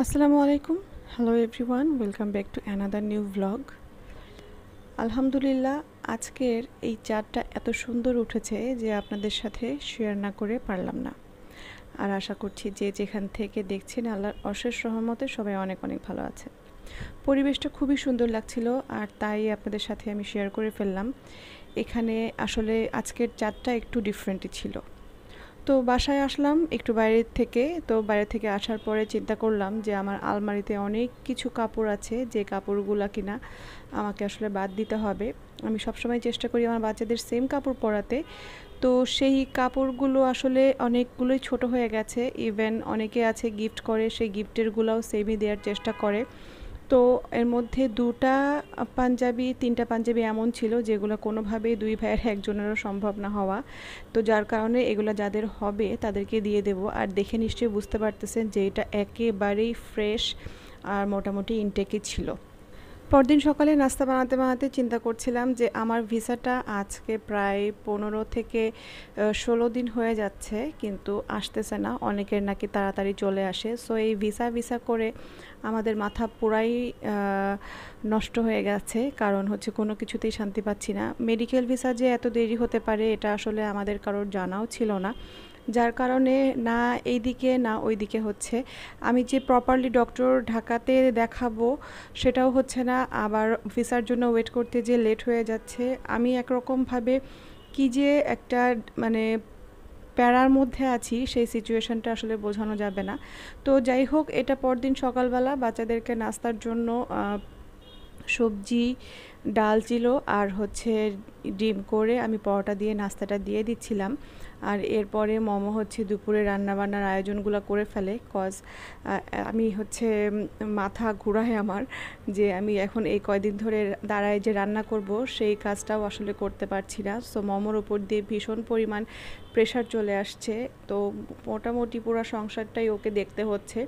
আসসালামু আলাইকুম। Hello everyone, welcome back to another new vlog. আলহামদুলিল্লাহ, আজকের এই চাঁদটা এত সুন্দর উঠেছে যে আপনাদের সাথে শেয়ার না করে পারলাম না। আর আশা করছি যে যেখান থেকে দেখছেন আল্লাহর অশেষ রহমতে সবাই অনেক অনেক ভালো আছে। পরিবেশটা খুবই সুন্দর লাগছিল আর তাই আপনাদের সাথে আমি শেয়ার করে ফেললাম। এখানে আসলে আজকের চাঁদটা একটু ডিফারেন্টই ছিল। তো বাসায় আসলাম একটু বাইরে থেকে আসার পরে চিন্তা করলাম যে আমার আলমারিতে অনেক কিছু কাপড় আছে, যে কাপড়গুলো কিনা আমাকে আসলে বাদ দিতে হবে। আমি সবসময় চেষ্টা করি আমার বাচ্চাদের সেম কাপড় পরাতে, তো সেই কাপড়গুলো আসলে অনেকগুলোই ছোট হয়ে গেছে। ইভেন অনেকে আছে গিফট করে, সেই গিফটেরগুলোও সেমই দেওয়ার চেষ্টা করে। তো এর মধ্যে ২টা পাঞ্জাবি ৩টা পাঞ্জাবি এমন ছিল যেগুলো কোনোভাবেই ২ ভাইয়ের একজনেরও সম্ভব না হওয়া। তো যার কারণে এগুলো যাদের হবে তাদেরকে দিয়ে দেব। আর দেখে নিশ্চয়ই বুঝতে পারতেছেন যে এটা একেবারেই ফ্রেশ আর মোটামুটি ইনটেকই ছিল। পরদিন সকালে নাস্তা বানাতে চিন্তা করছিলাম যে আমার ভিসাটা আজকে প্রায় ১৫ থেকে ১৬ দিন হয়ে যাচ্ছে, কিন্তু আসতেছে না। অনেকের নাকি তাড়াতাড়ি চলে আসে। সো এই ভিসা করে আমাদের মাথা পুরাই নষ্ট হয়ে গেছে, কারণ হচ্ছে কোনো কিছুতেই শান্তি পাচ্ছি না। মেডিকেল ভিসা যে এত দেরি হতে পারে এটা আসলে আমাদের কারোর জানাও ছিল না, যার কারণে না এইদিকে না ওইদিকে হচ্ছে। আমি যে প্রপারলি ডক্টর ঢাকাতে দেখাবো সেটাও হচ্ছে না, আবার ভিসার জন্য ওয়েট করতে যে লেট হয়ে যাচ্ছে। আমি একরকমভাবে কি যে একটা মানে প্যারার মধ্যে আছি, সেই সিচুয়েশনটা আসলে বোঝানো যাবে না। তো যাই হোক, এটা পরদিন সকালবেলা বাচ্চাদেরকে নাস্তার জন্য সবজি ডাল ছিল আর হচ্ছে ডিম করে আমি পরোটা দিয়ে নাস্তাটা দিয়ে দিচ্ছিলাম। আর এরপরে মমো হচ্ছে দুপুরে রান্নাবান্নার আয়োজনগুলো করে ফেলে। আমি হচ্ছে মাথা ঘুরায় আমার, যে আমি এখন এই কয়দিন ধরে দাঁড়ায় যে রান্না করব সেই কাজটাও আসলে করতে পারছি না। সো মমোর উপর দিয়ে ভীষণ পরিমাণ প্রেশার চলে আসছে। তো মোটামুটি পুরো সংসারটাই ওকে দেখতে হচ্ছে।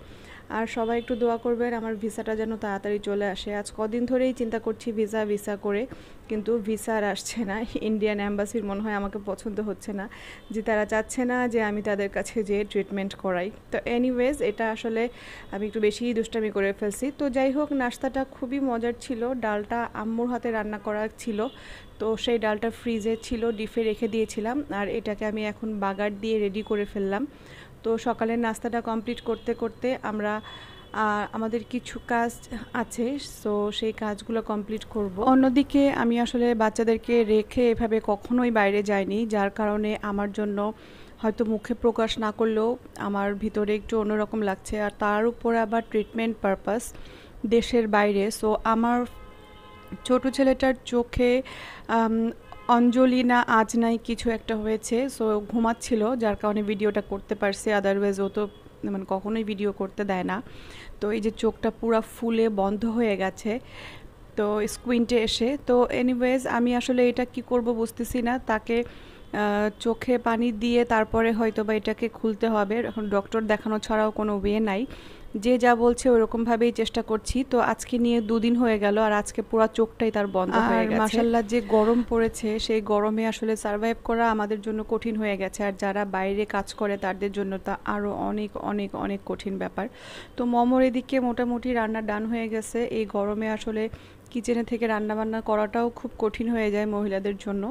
আর সবাই একটু দোয়া করবেন আমার ভিসাটা যেন তাড়াতাড়ি চলে আসে। আজ কদিন ধরেই চিন্তা করছি ভিসা করে, কিন্তু ভিসা আর আসছে না। ইন্ডিয়ান অ্যাম্বাসির মনে হয় আমাকে পছন্দ হচ্ছে না, যে তারা চাচ্ছে না যে আমি তাদের কাছে যেয়ে ট্রিটমেন্ট করাই। তো এনিওয়েজ, এটা আসলে আমি একটু বেশিই দুষ্টামি করে ফেলছি। তো যাই হোক, নাস্তাটা খুবই মজার ছিল। ডালটা আম্মুর হাতে রান্না করা ছিল, তো সেই ডালটা ফ্রিজে ছিল, ডিপে রেখে দিয়েছিলাম। আর এটাকে আমি এখন বাগার দিয়ে রেডি করে ফেললাম। তো সকালের নাস্তাটা কমপ্লিট করতে করতে আমরা আমাদের কিছু কাজ আছে, সো সেই কাজগুলো কমপ্লিট করব। অন্যদিকে আমি আসলে বাচ্চাদেরকে রেখে এভাবে কখনোই বাইরে যাইনি, যার কারণে আমার জন্য হয়তো মুখে প্রকাশ না করলেও আমার ভিতরে একটু অন্যরকম লাগছে। আর তার উপরে আবার ট্রিটমেন্ট পারপাস দেশের বাইরে। সো আমার ছোট ছেলেটার চোখে অঞ্জলি না আজ নাই কিছু একটা হয়েছে, সো ঘুমাচ্ছিল, যার কারণে ভিডিওটা করতে পারছি। আদারওয়াইজ ও তো মানে কখনোই ভিডিও করতে দেয় না। তো এই যে চোখটা পুরো ফুলে বন্ধ হয়ে গেছে তো স্কুইন্টে এসে। তো এনিওয়েজ, আমি আসলে এটা কি করব বুঝতেছি না। তাকে চোখে পানি দিয়ে তারপরে হয়তো বা এটাকে খুলতে হবে। এখন ডক্টর দেখানো ছাড়াও কোনো ওয়ে নাই। যে যা বলছে ওরকমভাবেই চেষ্টা করছি। তো আজকে নিয়ে ২ দিন হয়ে গেল আর আজকে পুরো চোখটাই তার বন্ধ হয়ে গেছে। মাশাআল্লাহ, যে গরম পড়েছে সেই গরমে আসলে সার্ভাইভ করা আমাদের জন্য কঠিন হয়ে গেছে। আর যারা বাইরে কাজ করে তাদের জন্য তা আরও অনেক অনেক অনেক কঠিন ব্যাপার। তো মমর এদিকে মোটামুটি রান্না ডান হয়ে গেছে। এই গরমে আসলে কিচেনে থেকে রান্নাবান্না করাটাও খুব কঠিন হয়ে যায় মহিলাদের জন্য।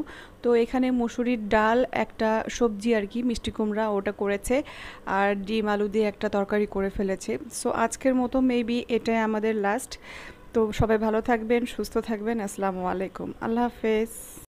তো এখানে মুসুরির ডাল, একটা সবজি আর কি মিষ্টি কুমড়া ওটা করেছে, আর ডিম আলু দিয়ে একটা তরকারি করে ফেলেছে। সো আজকের মতো মেবি এটাই আমাদের লাস্ট। তো সবাই ভালো থাকবেন, সুস্থ থাকবেন। আসসালামু আলাইকুম, আল্লাহ হাফেজ।